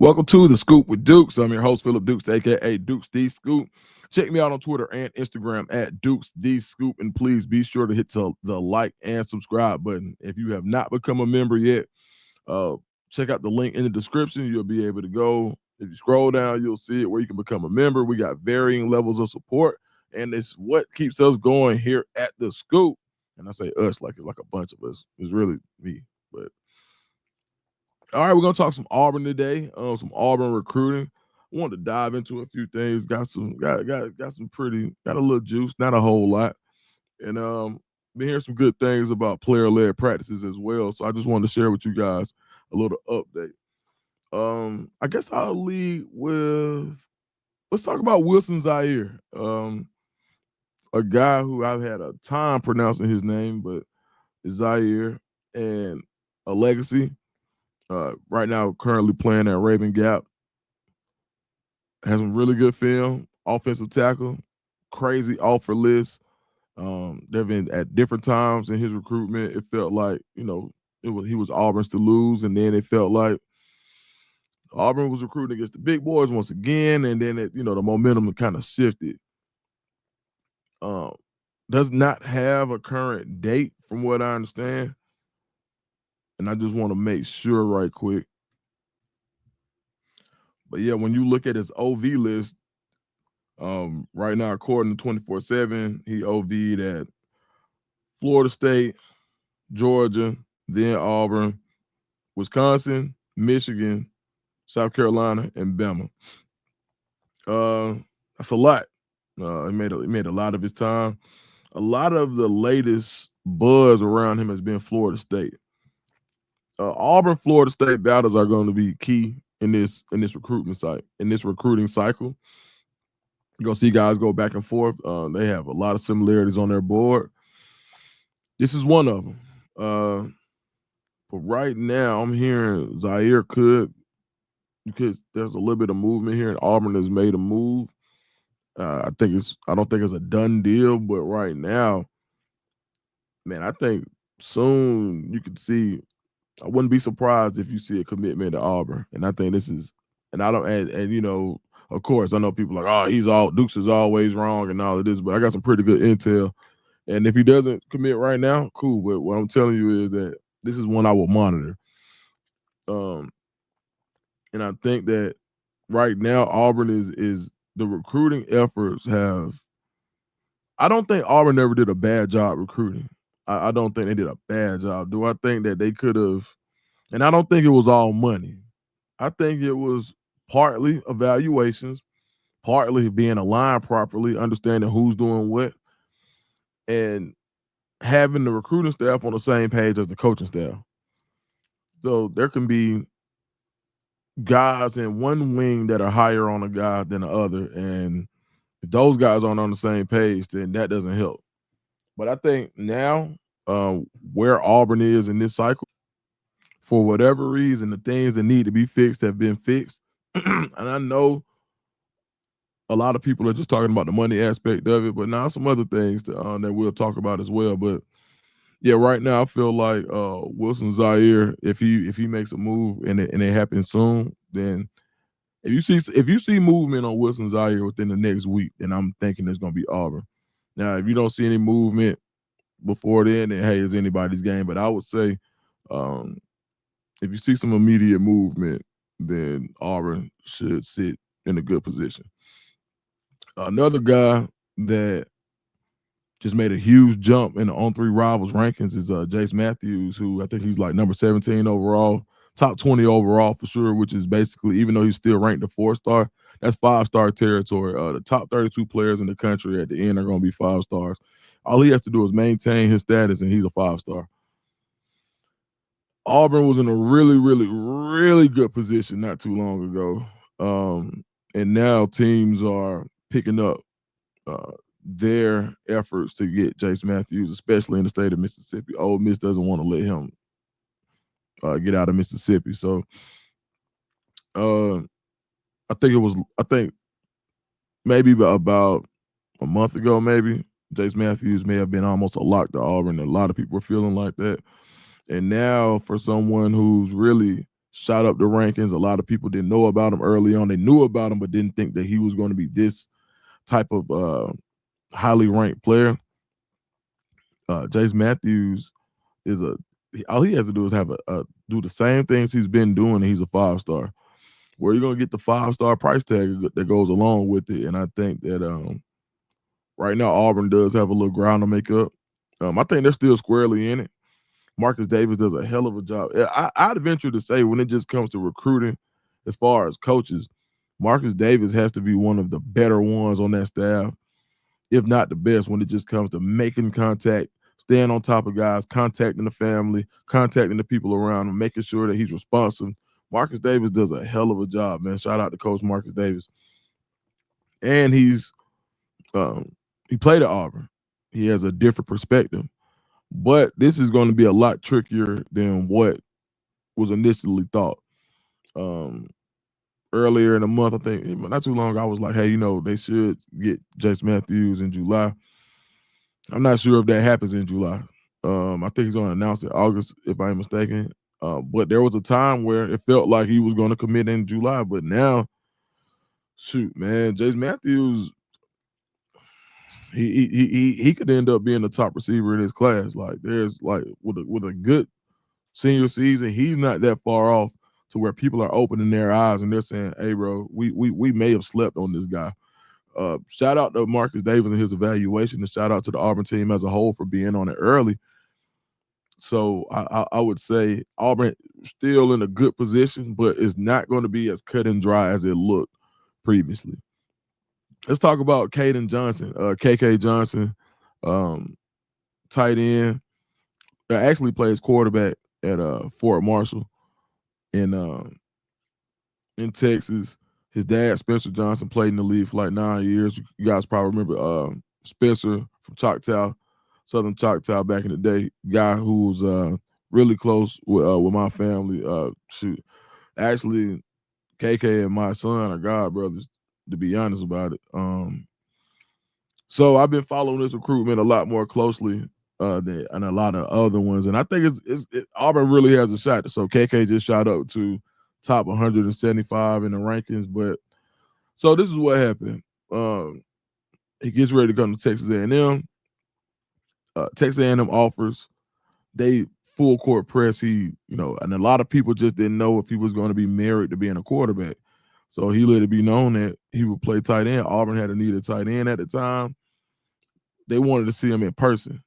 Welcome to the Scoop with Dukes. I'm your host, Philip Dukes, aka Dukes D Scoop. Check me out on Twitter and Instagram at Dukes D Scoop, and please be sure to hit the like and subscribe button. If you have not become a member yet, uh, check out the link in the description. You'll be able to go. If you scroll down, you'll see it where you can become a member. We got varying levels of support, and it's what keeps us going here at the Scoop. And I say us like it's like a bunch of us. It's really me, but all right, we're gonna talk some Auburn today. Some Auburn recruiting. I wanted to dive into a few things. Got some pretty got a little juice, not a whole lot, and been hearing some good things about player led practices as well. So I just wanted to share with you guys a little update. I guess I'll lead with let's talk about Wilson Zaire, a guy who I've had a time pronouncing his name, but is Zaire and a legacy. Right now, currently playing at Raven Gap. Has some really good film, offensive tackle, crazy offer list. There have been at different times in his recruitment, it felt like, he was Auburn's to lose, and then it felt like Auburn was recruiting against the big boys once again, and then the momentum kind of shifted. Um, does not have a current date from what I understand. And I just want to make sure right quick. But yeah, when you look at his OV list, right now, according to 24/7, he OV'd at Florida State, Georgia, then Auburn, Wisconsin, Michigan, South Carolina, and Bama. That's a lot. He made a lot of his time. A lot of the latest buzz around him has been Florida State. Auburn, Florida State battles are going to be key in this recruiting cycle. You're gonna see guys go back and forth. They have a lot of similarities on their board. This is one of them. But right now, I'm hearing Zire could because there's a little bit of movement here, and Auburn has made a move. I don't think it's a done deal, but right now, man, I think soon you could see. I wouldn't be surprised if you see a commitment to Auburn, and I think this is. And I don't, and of course, I know people like, oh, Dukes is always wrong and all of this, but I got some pretty good intel. And if he doesn't commit right now, cool. But what I'm telling you is that this is one I will monitor. Um, and I think that right now Auburn is the recruiting efforts have. I don't think Auburn ever did a bad job recruiting. I don't think they did a bad job. Do I think that they could have? And I don't think it was all money. I think it was partly evaluations, partly being aligned properly, understanding who's doing what, and having the recruiting staff on the same page as the coaching staff. So there can be guys in one wing that are higher on a guy than the other, and if those guys aren't on the same page, then that doesn't help. But I think now, where Auburn is in this cycle, for whatever reason, the things that need to be fixed have been fixed, and I know a lot of people are just talking about the money aspect of it, but now some other things that we'll talk about as well. But yeah, right now I feel like Wilson Zaire, if he makes a move and it happens soon, then if you see movement on Wilson Zaire within the next week, then I'm thinking it's gonna be Auburn. Now, if you don't see any movement before then hey, it's anybody's game. But I would say um, if you see some immediate movement, then Auburn should sit in a good position. Another guy that just made a huge jump in the on three rivals rankings is Jace Matthews, who I think he's like number 17 overall, top 20 overall for sure, which is basically, even though he's still ranked a 4-star, that's 5-star territory. The top 32 players in the country at the end are going to be 5 stars. All he has to do is maintain his status, and he's a 5-star. Auburn was in a really, really, really good position not too long ago. And now teams are picking up uh, their efforts to get Jace Matthews, especially in the state of Mississippi. Ole Miss doesn't want to let him get out of Mississippi. So uh, I think maybe about a month ago, maybe Jace Matthews may have been almost a lock to Auburn. A lot of people were feeling like that. And now for someone who's really shot up the rankings. A lot of people didn't know about him early on. They knew about him, but didn't think that he was going to be this type of highly ranked player. Jace Matthews is all he has to do is have do the same things he's been doing, and he's a 5-star. Where you're gonna get the 5-star price tag that goes along with it, and I think that right now Auburn does have a little ground to make up. I think they're still squarely in it. Marcus Davis does a hell of a job. I'd venture to say when it just comes to recruiting, as far as coaches, Marcus Davis has to be one of the better ones on that staff, if not the best, when it just comes to making contact, staying on top of guys, contacting the family, contacting the people around him, making sure that he's responsive. Marcus Davis does a hell of a job, man. Shout out to Coach Marcus Davis. And he played at Auburn. He has a different perspective. But this is going to be a lot trickier than what was initially thought. Earlier in the month, I think not too long ago, I was like, hey, they should get Jace Matthews in July. I'm not sure if that happens in July. I think he's going to announce it August, if I'm mistaken. But there was a time where it felt like he was going to commit in July. But now, shoot, man, Jace Matthews, he could end up being the top receiver in his class. Like there's like with a good senior season, he's not that far off to where people are opening their eyes and they're saying, "Hey, bro, we may have slept on this guy." Shout out to Marcus Davis and his evaluation, and shout out to the Auburn team as a whole for being on it early. So I would say Auburn still in a good position, but it's not going to be as cut and dry as it looked previously. Let's talk about Kaden Johnson, KK Johnson, tight end. Actually plays quarterback at Fort Marshall in Texas. His dad, Spencer Johnson, played in the league for like 9 years. You guys probably remember Spencer from Choctaw, Southern Choctaw back in the day. Guy who was really close with my family. Shoot, actually, KK and my son are god brothers, to be honest about it. So I've been following this recruitment a lot more closely than a lot of other ones, and I think Auburn really has a shot. So KK just shot up to top 175 in the rankings, but so this is what happened. He gets ready to come to Texas A&M. Texas A&M offers they full court press. And a lot of people just didn't know if he was going to be married to being a quarterback. So he let it be known that he would play tight end. Auburn had a need a tight end at the time. They wanted to see him in person.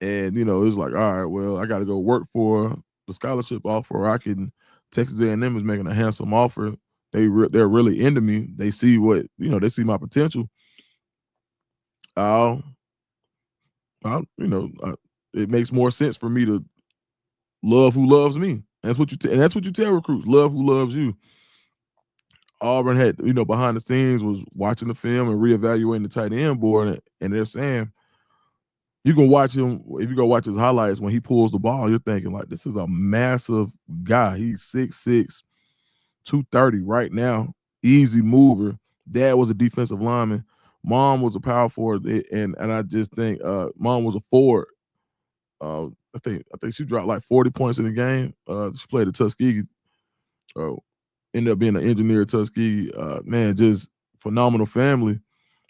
And, it was like, all right, well, I got to go work for the scholarship offer. Or Texas A&M is making a handsome offer. They're really into me. They see they see my potential. It makes more sense for me to love who loves me. That's what you tell recruits. Love who loves you. Auburn had, behind the scenes was watching the film and reevaluating the tight end board, and they're saying, you can watch him, if you go watch his highlights, when he pulls the ball, you're thinking, like, this is a massive guy. He's 6'6", 230 right now. Easy mover. Dad was a defensive lineman. Mom was a power forward, and I just think mom was a forward. I think she dropped like 40 points in the game. She played at Tuskegee. Ended up being an engineer at Tuskegee. Man, just phenomenal family.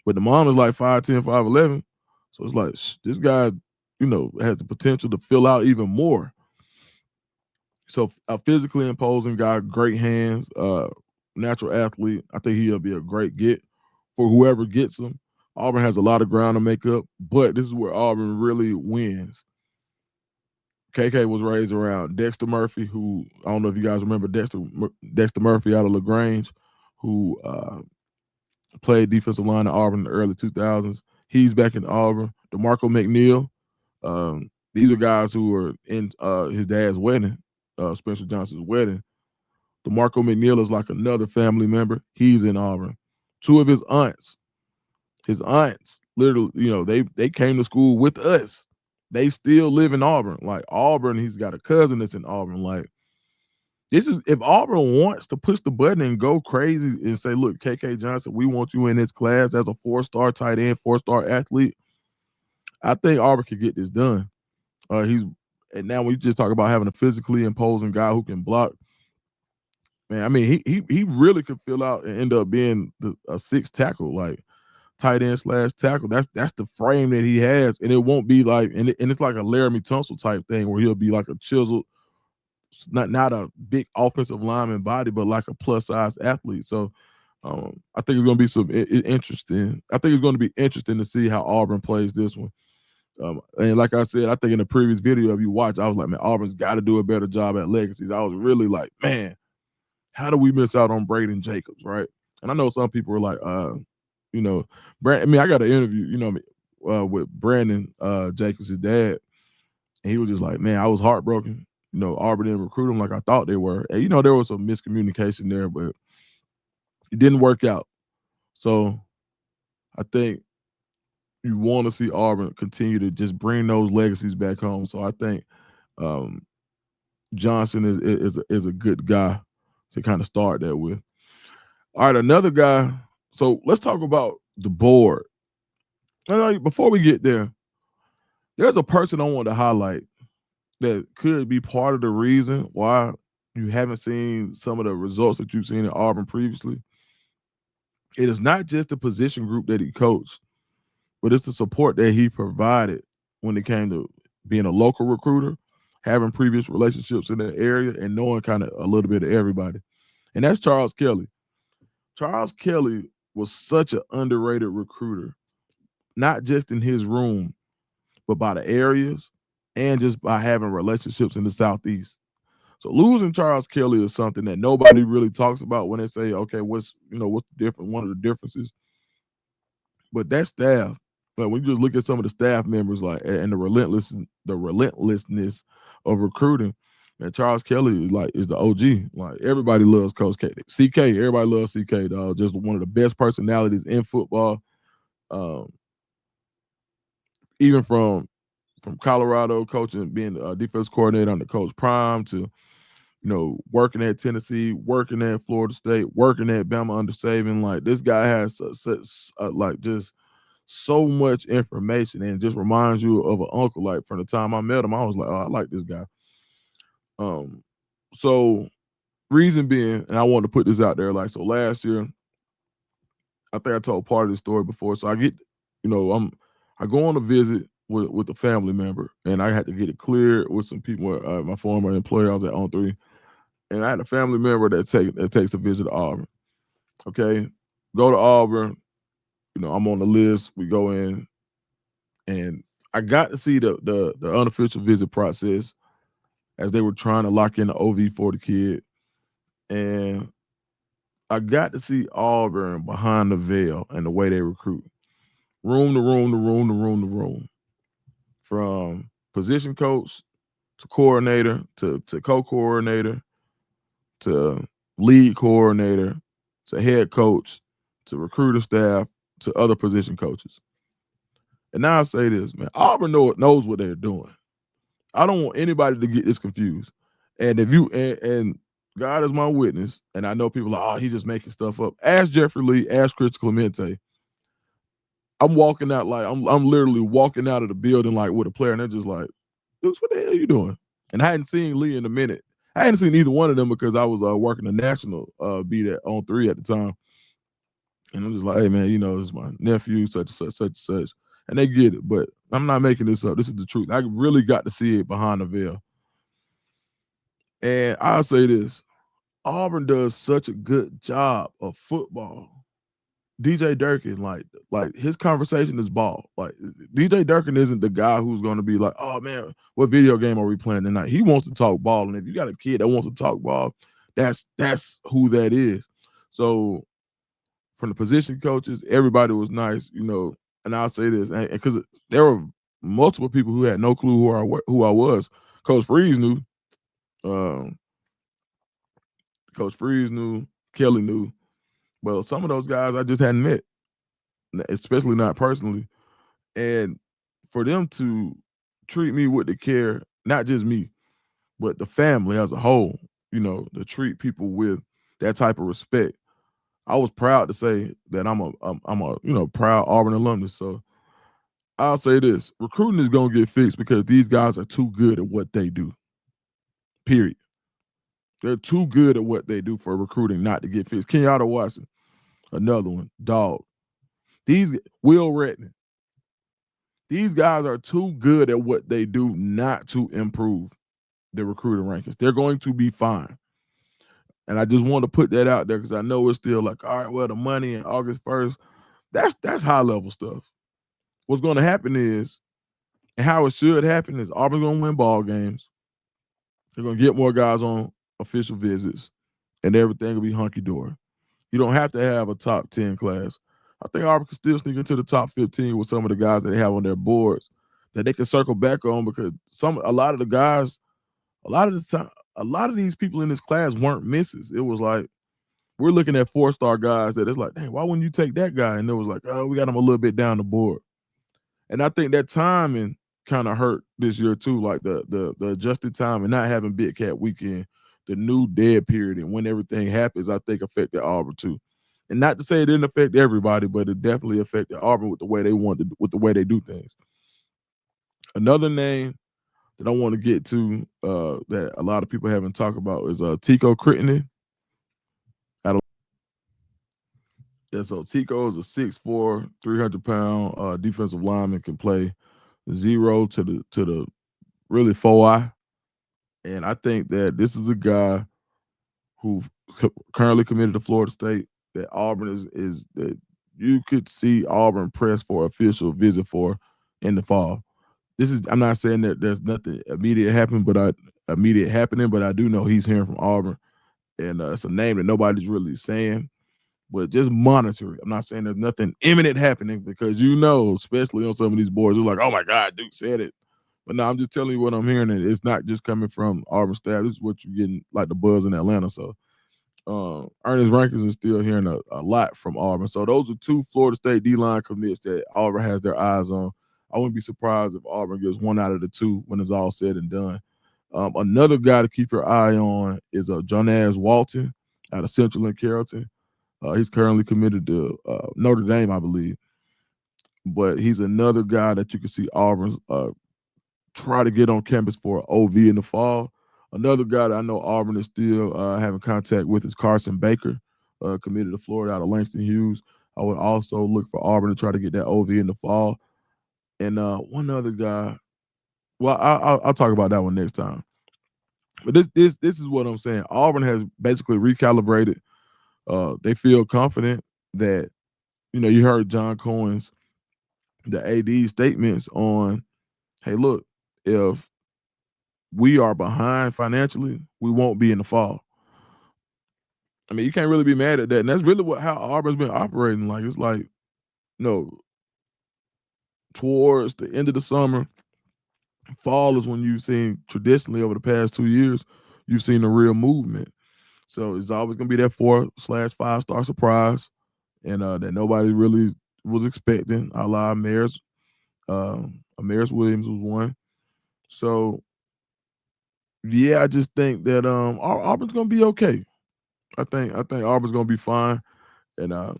But the mom is like 5'10", 5'11". So it's like this guy, has the potential to fill out even more. So a physically imposing guy, great hands, natural athlete. I think he'll be a great get for whoever gets him. Auburn has a lot of ground to make up, but this is where Auburn really wins. KK was raised around Dexter Murphy, who I don't know if you guys remember Dexter Murphy out of LaGrange, who played defensive line at Auburn in the early 2000s. He's back in Auburn. DeMarco McNeil. These are guys who were in his dad's wedding, Spencer Johnson's wedding. DeMarco McNeil is like another family member. He's in Auburn. Two of his aunts literally, they came to school with us. They still live in Auburn. Like Auburn, he's got a cousin that's in Auburn. Like this is if Auburn wants to push the button and go crazy and say, look, KK Johnson, we want you in this class as a 4-star tight end, 4-star athlete. I think Auburn could get this done. And now when you just talk about having a physically imposing guy who can block, man, I mean, he really could fill out and end up being a six tackle, like tight end / tackle. That's the frame that he has, and it won't be like, and it's like a Laramie Tunsil type thing where he'll be like a chiseled, not a big offensive lineman body, but like a plus size athlete. So I think it's going to be some interesting. I think it's going to be interesting to see how Auburn plays this one. And like I said, I think in the previous video of you watch, I was like, man, Auburn's got to do a better job at legacies. I was really like, man, how do we miss out on Braden Jacobs, right? And I know some people were like, you know, I mean, I got an interview, with Brandon Jacobs, his dad, and he was just like, man, I was heartbroken. Auburn didn't recruit him like I thought they were. And there was some miscommunication there, but it didn't work out. So I think you want to see Auburn continue to just bring those legacies back home. So I think Johnson is a good guy to kind of start that with. All right, another guy. So let's talk about the board. Before we get there, there's a person I want to highlight that could be part of the reason why you haven't seen some of the results that you've seen in Auburn previously. It is not just the position group that he coached, but it's the support that he provided when it came to being a local recruiter, having previous relationships in the area, and knowing kind of a little bit of everybody. And that's Charles Kelly. Charles Kelly was such an underrated recruiter, not just in his room, but by the areas and just by having relationships in the Southeast. So losing Charles Kelly is something that nobody really talks about when they say, okay, what's the difference? One of the differences. But that staff, like when you just look at some of the staff members, like, and the relentlessness of recruiting, and Charles Kelly is the OG. Like everybody loves Coach K. CK, everybody loves CK, dog. Just one of the best personalities in football. Even from Colorado, coaching, being a defense coordinator under Coach Prime, to working at Tennessee, working at Florida State, working at Bama under Saban. Like this guy has like just so much information, and just reminds you of an uncle. Like from the time I met him, I was like, oh, I like this guy. So reason being, and I wanted to put this out there, like, so last year, I think I told part of the story before. So I get, I go on a visit with a family member, and I had to get it cleared with some people. My former employer, I was at On 3, and I had a family member that takes a visit to Auburn. Okay, go to Auburn. I'm on the list. We go in, and I got to see the unofficial visit process as they were trying to lock in the OV for the kid, and I got to see Auburn behind the veil and the way they recruit, room to room to room to room to room, from position coach to coordinator to co-coordinator to lead coordinator to head coach to recruiter staff to other position coaches. And now I say this, man, Auburn knows what they're doing. I don't want anybody to get this confused. And if you and God is my witness, and I know people are, oh, he's just making stuff up. Ask Jeffrey Lee, ask Chris Clemente. I'm walking out like I'm literally walking out of the building like with a player, and they're just like, "Dukes, what the hell are you doing?" And I hadn't seen Lee in a minute. I hadn't seen either one of them because I was working the national beat at On 3 at the time. And I'm just like, hey man, it's my nephew, such and such, such and such. And they get it, but I'm not making this up. This is the truth. I really got to see it behind the veil. And I'll say this: Auburn does such a good job of football. DJ Durkin, like his conversation is ball. Like DJ Durkin isn't the guy who's going to be like, oh man, what video game are we playing tonight? He wants to talk ball, and if you got a kid that wants to talk ball, that's who that is. So from the position coaches, everybody was nice, And I'll say this, because there were multiple people who had no clue who I was. Coach Freeze knew. Coach Freeze knew. Kelly knew. Well, some of those guys I just hadn't met, especially not personally. And for them to treat me with the care, not just me, but the family as a whole, to treat people with that type of respect. I was proud to say that I'm a proud Auburn alumnus. So I'll say this: recruiting is gonna get fixed because these guys are too good at what they do. Period. They're too good at what they do for recruiting not to get fixed. Kenyatta Watson, another one, dog. These Will Redman. These guys are too good at what they do not to improve their recruiting rankings. They're going to be fine. And I just want to put that out there because I know it's still like, all right, well, the money in August 1st, that's high level stuff. What's going to happen is, and how it should happen is Auburn's going to win ball games. They're going to get more guys on official visits, and everything will be hunky dory. You don't have to have a top 10 class. I think Auburn can still sneak into the top 15 with some of the guys that they have on their boards that they can circle back on because a lot of the guys, a lot of the time, a lot of these people in this class weren't misses. It was like we're looking at 4-star guys that it's like, dang, why wouldn't you take that guy? And it was like, oh, we got him a little bit down the board. And I think that timing kind of hurt this year too, like the adjusted time and not having Big Cat Weekend, the new dead period, and when everything happens, I think affected Auburn too. And not to say it didn't affect everybody, but it definitely affected Auburn with the way they wanted, with the way they do things. Another name that I want to get to that a lot of people haven't talked about is Tico Crittenden. Yeah, so Tico is a 6'4", 300-pound defensive lineman, can play 0 to the really 4-eye. And I think that this is a guy who currently committed to Florida State that Auburn is that you could see Auburn press for official visit for in the fall. I'm not saying that there's nothing immediate happening, but I do know he's hearing from Auburn, and it's a name that nobody's really saying. But just monitor it. I'm not saying there's nothing imminent happening because especially on some of these boards, they're like, "Oh my God, Duke said it." But no, I'm just telling you what I'm hearing, and it's not just coming from Auburn staff. This is what you're getting, like the buzz in Atlanta. So, Ernest Rankins is still hearing a lot from Auburn. So those are two Florida State D-line commits that Auburn has their eyes on. I wouldn't be surprised if Auburn gets one out of the two when it's all said and done. Another guy to keep your eye on is Jonaz Walton out of Central and Carrollton. He's currently committed to Notre Dame, I believe. But he's another guy that you can see Auburn try to get on campus for OV in the fall. Another guy that I know Auburn is still having contact with is Carson Baker, committed to Florida out of Langston Hughes. I would also look for Auburn to try to get that OV in the fall. And one other guy, well, I'll talk about that one next time. But this is what I'm saying. Auburn has basically recalibrated. They feel confident that you heard John Cohen's the AD statements on, hey, look, if we are behind financially, we won't be in the fall. I mean, you can't really be mad at that. And that's really how Auburn's been operating. Like, it's like, towards the end of the summer, fall is when you've seen traditionally over the past 2 years, you've seen a real movement. So it's always going to be that 4/5-star surprise, and that nobody really was expecting. A la Amaris Williams was one. So yeah, I just think that Auburn's gonna be okay. I think Auburn's gonna be fine. And at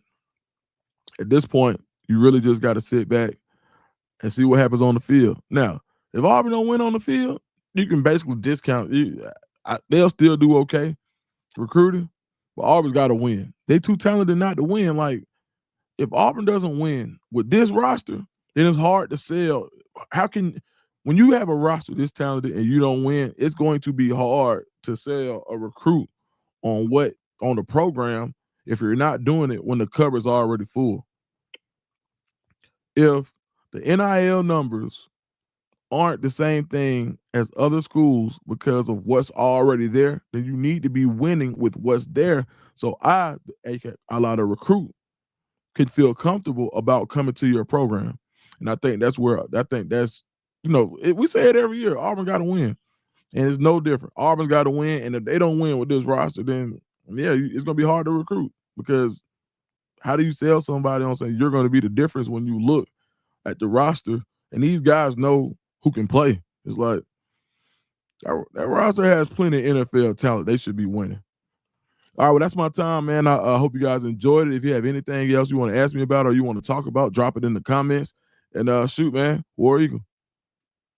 this point, you really just got to sit back and see what happens on the field. Now, if Auburn don't win on the field, you can basically discount. They'll still do okay recruiting, but Auburn's got to win. They too talented not to win. Like, if Auburn doesn't win with this roster, then it's hard to sell. When you have a roster this talented and you don't win, it's going to be hard to sell a recruit on the program if you're not doing it when the cover's already full. If the NIL numbers aren't the same thing as other schools because of what's already there, then you need to be winning with what's there. So a lot of recruit could feel comfortable about coming to your program. And I think that's we say it every year. Auburn got to win. And it's no different. Auburn's got to win. And if they don't win with this roster, then it's going to be hard to recruit, because how do you sell somebody on saying you're going to be the difference when you look at the roster and these guys know who can play? It's like that roster has plenty of NFL talent. They should be winning. All right, well, that's my time, man. I hope you guys enjoyed it. If you have anything else you want to ask me about or you want to talk about, drop it in the comments. And shoot, man, War Eagle.